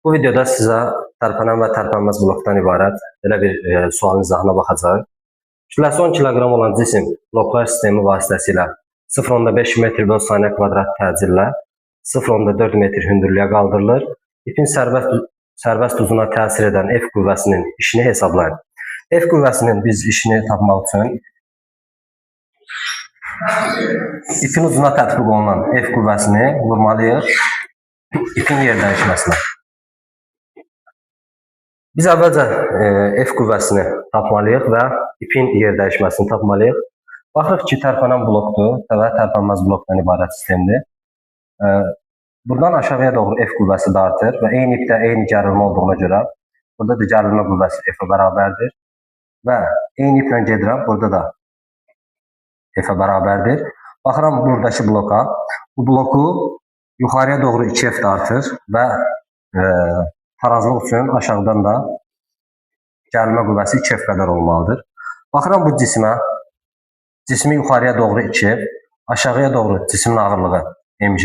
Bu videoda sizə tərpənən və tərpənməz blokdan ibarət belə bir sualın izahına baxacağıq. Kütləsi 10 kiloqram olan cisim bloklar sistemi vasitəsilə 0,5 metr/saniyə kvadrat təcillə 0,4 metr hündürlüyə qaldırılır. İpin sərbəst uzuna təsir edən F qüvvəsinin işini hesablayın. F qüvvəsinin biz işini tapmaq üçün ipin uzuna tətbiq olunan F qüvvəsini vurmalıyıq ipin yer dəyişməsinə. Biz əvvəlcə F qüvvəsini tapmalıyıq və ipin yer dəyişməsini tapmalıyıq. Baxırıq ki, tərpənən blokdur və tərpənməz blokdan ibarət sistemdir. Buradan aşağıya doğru F qüvvəsi də artır və eyni ipdə eyni gərilmə olduğuna görə burada da gərilmə qüvvəsi F-ə bərabərdir. Və eyni iplə gedirəm, burada da F-ə bərabərdir. Baxıram buradakı bloka. Bu bloku yuxarıya doğru 2F artır və tarazlıq üçün aşağıdan da gərilmə qüvvəsi 2F qədər olmalıdır. Baxıram bu cismi yuxarıya doğru 2F, aşağıya doğru cismin ağırlığı mg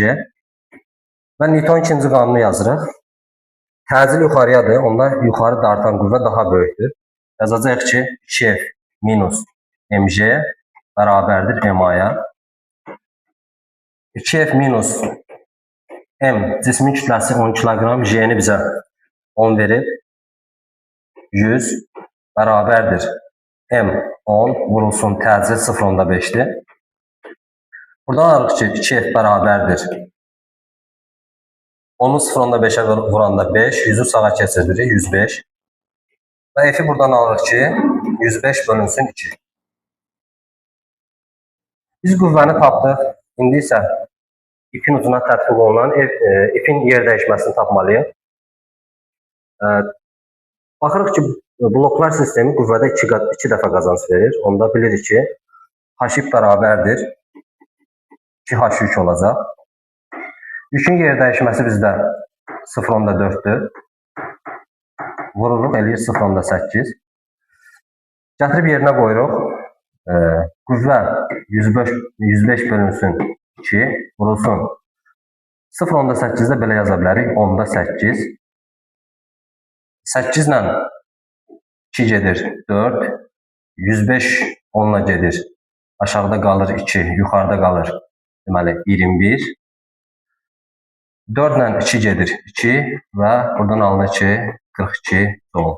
və Newton ikinci qanunu yazırıq. Təcil yuxarıyadır, onda yuxarı dartan qüvvə daha böyükdür. Yazacağıq ki, 2F minus mg bərabərdir ma-ya. 2F minus m cismin kütləsi 10 kiloqram, J-ni bizə 10 verib, 100 bərabərdir. M 10 vurulsun təcil 0,5'dir. Buradan alırıq ki, 2F bərabərdir. 10'u 0,5'e vuranda 5, 100'ü sağa keçiririk, 105. Və F'i buradan alırıq ki, 105 bölünsün 2. Biz qüvvəni tapdıq. İndi isə ipin ucuna tətbiq olunan ipin yer dəyişməsini tapmalıyıq. Baxırıq ki, bloklar sistemi qüvvədə 2 dəfə qazanc verir. Onda bilirik ki, H bərabərdir 2H yük olacaq. Yükün yer dəyişməsi bizdə 0,4'dür. Vururuq, eləyir 0,8. Gətirib yerinə qoyuruq. Qüvvə 105 bölünsün 2 vurulsun. 0,8'də belə yaza bilərik. 10'da 8. 8 ilə 2 gedir 4. 105 10'la gedir. Aşağıda qalır 2, yuxarıda qalır deməli 21. 4 ilə 2 gedir 2 və buradan alınır ki 42 son.